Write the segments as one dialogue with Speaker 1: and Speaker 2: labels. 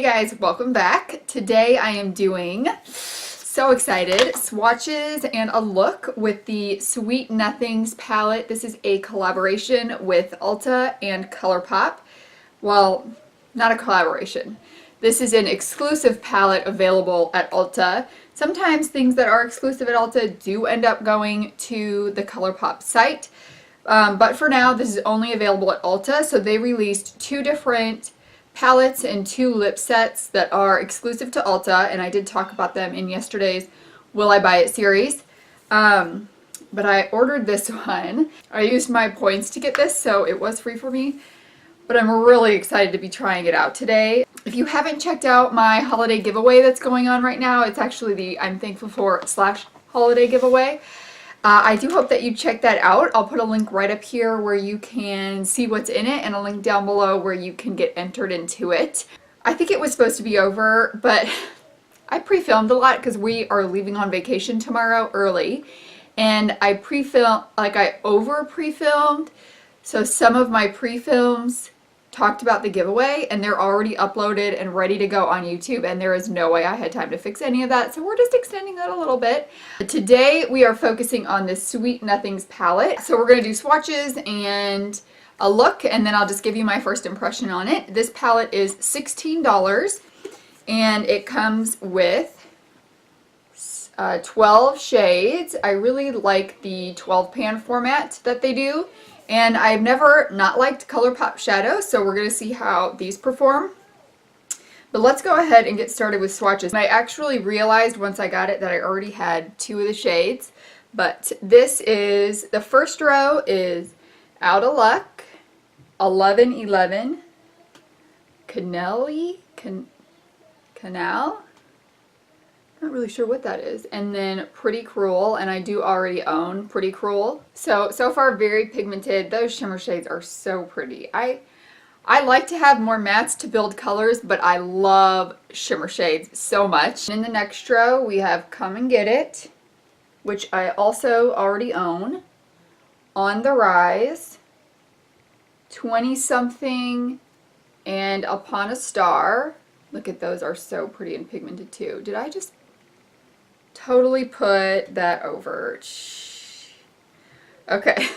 Speaker 1: guys, welcome back. Today I am doing, so excited, swatches and a look with the Sweet Nothings palette. This is a collaboration with Ulta and Colourpop. Well, not a collaboration. This is an exclusive palette available at Ulta. Sometimes things that are exclusive at Ulta do end up going to the Colourpop site. But for now, this is only available at Ulta. So they released two different palettes and two lip sets that are exclusive to Ulta, and I did talk about them in yesterday's Will I Buy It series. But I ordered this one. I used my points to get this, so it was free for me. But I'm really excited to be trying it out today. If you haven't checked out my holiday giveaway that's going on right now, it's actually the I'm Thankful For / holiday giveaway. I do hope that you check that out. I'll put a link right up here where you can see what's in it and a link down below where you can get entered into it. I think it was supposed to be over, but I pre-filmed a lot because we are leaving on vacation tomorrow early. And I over pre-filmed. So some of my pre-films talked about the giveaway and they're already uploaded and ready to go on YouTube, and there is no way I had time to fix any of that, so we're just extending that a little bit. Today we are focusing on this Sweet Nothings palette. So we're going to do swatches and a look, and then I'll just give you my first impression on it. This palette is $16 and it comes with 12 shades. I really like the 12 pan format that they do. And I've never not liked Colourpop shadows, so we're going to see how these perform. But let's go ahead and get started with swatches. I actually realized once I got it that I already had two of the shades. But this is, the first row is Out of Luck, 1111, Canal? Not really sure what that is. And then Pretty Cruel, and I do already own Pretty Cruel. So far very pigmented. Those shimmer shades are so pretty. I like to have more mattes to build colors, but I love shimmer shades so much. In the next row we have Come and Get It, which I also already own, On the Rise, 20 Something, and Upon a Star. Look at those, are so pretty and pigmented too. Did I just totally put that over? Okay,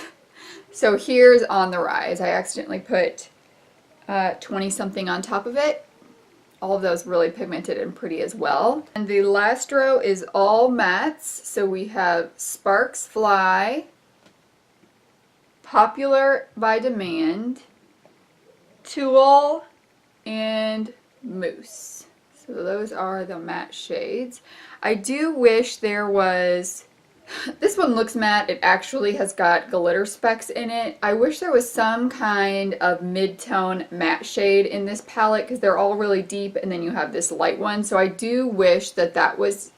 Speaker 1: so here's On the Rise. I accidentally put 20 something on top of it. All of those really pigmented and pretty as well. And the last row is all mattes. So we have Sparks Fly, Popular by Demand, Tulle, and Mousse. So those are the matte shades. I do wish there was, this one looks matte, it actually has got glitter specks in it. I wish there was some kind of mid-tone matte shade in this palette because they're all really deep, and then you have this light one. So I do wish that that was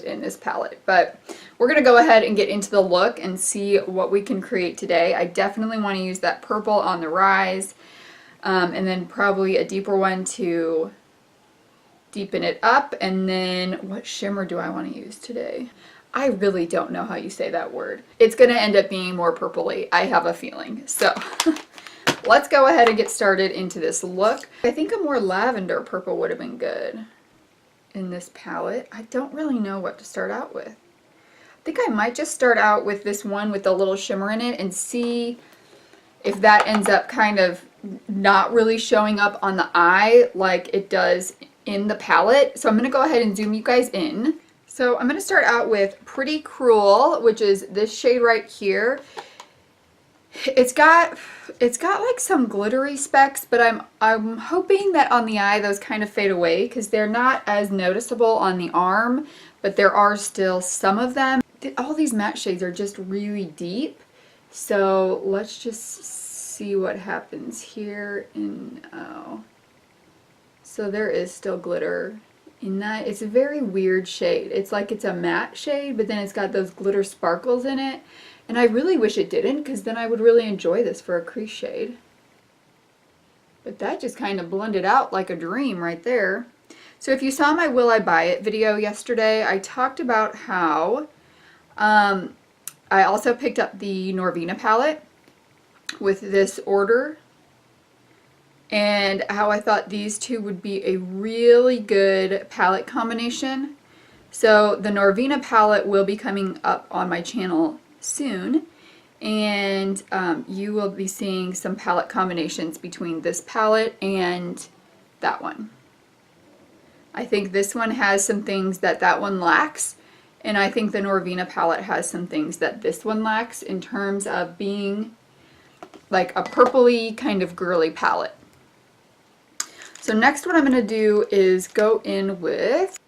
Speaker 1: in this palette. But we're going to go ahead and get into the look and see what we can create today. I definitely want to use that purple On the Rise, and then probably a deeper one to deepen it up. And then what shimmer do I want to use today? I really don't know how you say that word. It's going to end up being more purpley, I have a feeling. So let's go ahead and get started into this look. I think a more lavender purple would have been good in this palette. I don't really know what to start out with. I think I might just start out with this one with a little shimmer in it and see if that ends up kind of not really showing up on the eye like it does in the palette. So I'm going to go ahead and zoom you guys in. So I'm going to start out with Pretty Cruel, which is this shade right here. It's got like some glittery specks, but I'm hoping that on the eye those kind of fade away because they're not as noticeable on the arm, but there are still some of them. All these matte shades are just really deep. So let's just see what happens here so there is still glitter in that. It's a very weird shade. It's like it's a matte shade, but then it's got those glitter sparkles in it. And I really wish it didn't, because then I would really enjoy this for a crease shade. But that just kind of blended out like a dream right there. So if you saw my Will I Buy It video yesterday, I talked about how I also picked up the Norvina palette with this order. and how I thought these two would be a really good palette combination. So the Norvina palette will be coming up on my channel soon, and you will be seeing some palette combinations between this palette and that one. I think this one has some things that that one lacks, and I think the Norvina palette has some things that this one lacks in terms of being like a purpley kind of girly palette. So next what I'm going to do is go in with,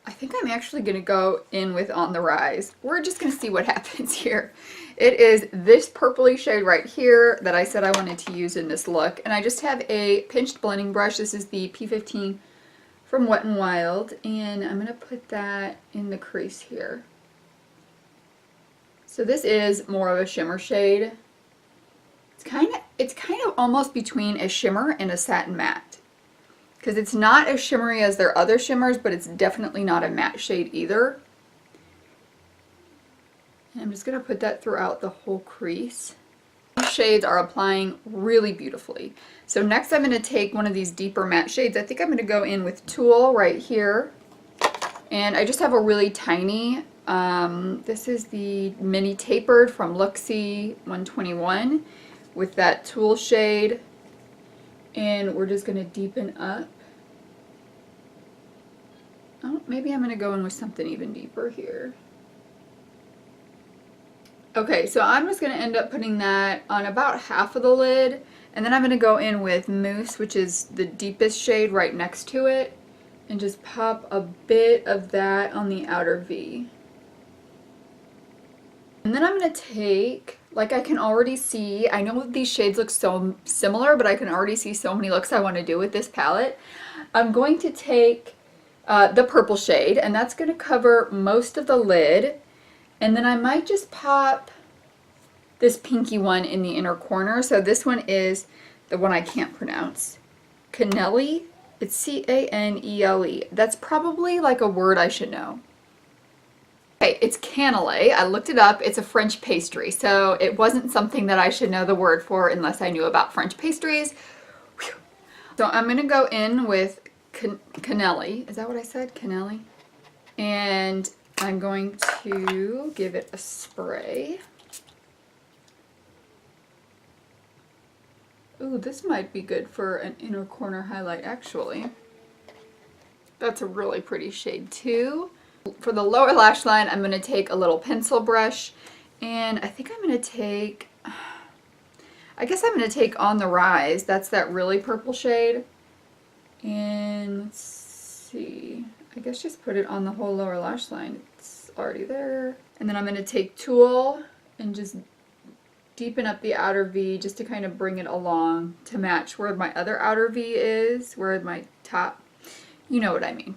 Speaker 1: I think I'm actually going to go in with On the Rise. We're just going to see what happens here. It is this purpley shade right here that I said I wanted to use in this look. And I just have a pinched blending brush. This is the P15 from Wet n Wild. And I'm going to put that in the crease here. So this is more of a shimmer shade. It's kind of almost between a shimmer and a satin matte. Because it's not as shimmery as their other shimmers, but it's definitely not a matte shade either. And I'm just going to put that throughout the whole crease. These shades are applying really beautifully. So next I'm going to take one of these deeper matte shades. I think I'm going to go in with Tulle right here. And I just have a really tiny, this is the Mini Tapered from Luxie 121 with that Tulle shade. And we're just going to deepen up. Oh, maybe I'm going to go in with something even deeper here. Okay, so I'm just going to end up putting that on about half of the lid. And then I'm going to go in with Mousse, which is the deepest shade right next to it. And just pop a bit of that on the outer V. And then I'm going to take, like I can already see, I know these shades look so similar, but I can already see so many looks I want to do with this palette. I'm going to take the purple shade, and that's going to cover most of the lid. And then I might just pop this pinky one in the inner corner. So this one is the one I can't pronounce. Canele? It's C-A-N-E-L-E. That's probably like a word I should know. Okay, it's cannelé. I looked it up. It's a French pastry. So it wasn't something that I should know the word for unless I knew about French pastries. Whew. So I'm going to go in with cannelé. Is that what I said? Cannelé? And I'm going to give it a spray. Ooh, this might be good for an inner corner highlight, actually. That's a really pretty shade, too. For the lower lash line, I'm going to take a little pencil brush, and I think I'm going to take, I guess I'm going to take On the Rise. That's that really purple shade. And let's see, I guess just put it on the whole lower lash line. It's already there. And then I'm going to take Tulle and just deepen up the outer V just to kind of bring it along to match where my other outer V is, where my top, you know what I mean.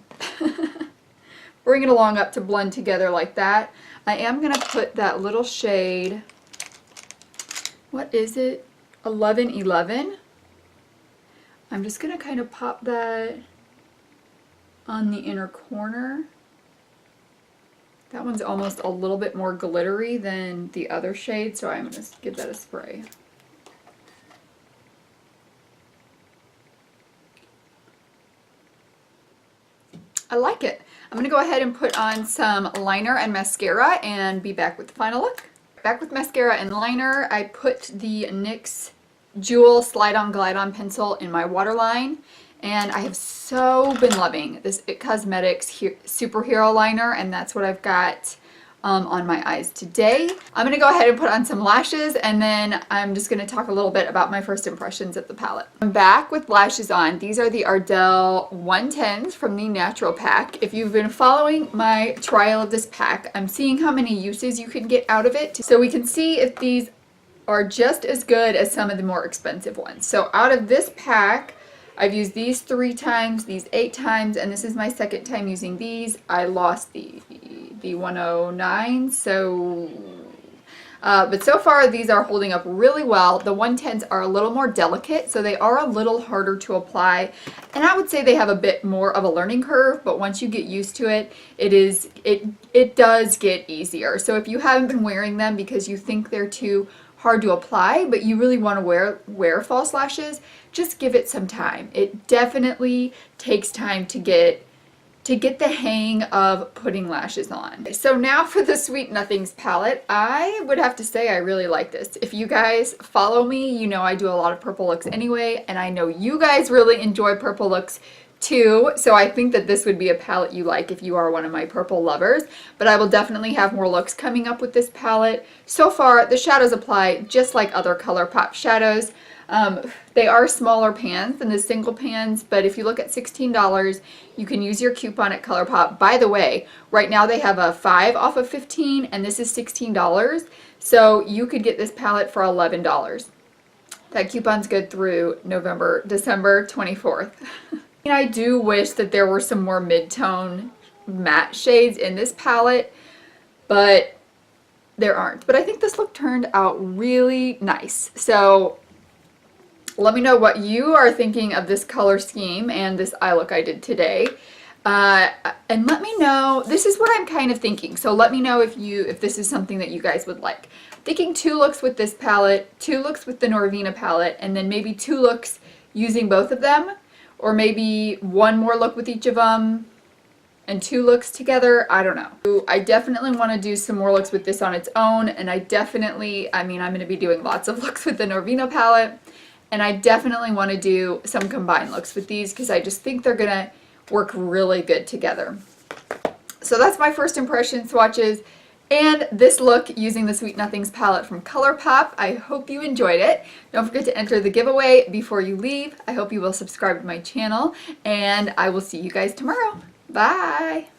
Speaker 1: Bring it along up to blend together like that. I am going to put that little shade, what is it? 1111. I'm just going to kind of pop that on the inner corner. That one's almost a little bit more glittery than the other shade, so I'm going to give that a spray. I like it. I'm going to go ahead and put on some liner and mascara and be back with the final look. Back with mascara and liner, I put the NYX Jewel Slide On Glide On pencil in my waterline. And I have so been loving this IT Cosmetics Superhero Liner, and that's what I've got on my eyes today. I'm going to go ahead and put on some lashes, and then I'm just going to talk a little bit about my first impressions of the palette. I'm back with lashes on. These are the Ardell 110s from the Natural Pack. If you've been following my trial of this pack, I'm seeing how many uses you can get out of it, so we can see if these are just as good as some of the more expensive ones. So out of this pack, I've used these 3 times, these 8 times, and this is my second time using these. I lost the 109, so but so far these are holding up really well. The 110s are a little more delicate, so they are a little harder to apply, and I would say they have a bit more of a learning curve, but once you get used to it, it does get easier. So if you haven't been wearing them because you think they're too hard to apply, but you really want to wear false lashes, just give it some time. It definitely takes time to get the hang of putting lashes on. So now for the Sweet Nothings palette, I would have to say I really like this. If you guys follow me, you know I do a lot of purple looks anyway, and I know you guys really enjoy purple looks too, so I think that this would be a palette you like if you are one of my purple lovers, but I will definitely have more looks coming up with this palette. So far, the shadows apply just like other Colourpop shadows. They are smaller pans than the single pans, but if you look at $16, you can use your coupon at Colourpop. By the way, right now they have a 5 off of 15, and this is $16, so you could get this palette for $11. That coupon's good through December 24th. And I do wish that there were some more mid-tone matte shades in this palette, but there aren't. But I think this look turned out really nice. So let me know what you are thinking of this color scheme and this eye look I did today. And let me know, this is what I'm kind of thinking. So let me know if this is something that you guys would like. Thinking 2 looks with this palette, 2 looks with the Norvina palette, and then maybe 2 looks using both of them. Or maybe 1 more look with each of them and 2 looks together. I don't know. I definitely want to do some more looks with this on its own, and I'm going to be doing lots of looks with the Norvina palette, and I definitely want to do some combined looks with these because I just think they're going to work really good together. So that's my first impression swatches and this look using the Sweet Nothings palette from Colourpop. I hope you enjoyed it. Don't forget to enter the giveaway before you leave. I hope you will subscribe to my channel, and I will see you guys tomorrow. Bye!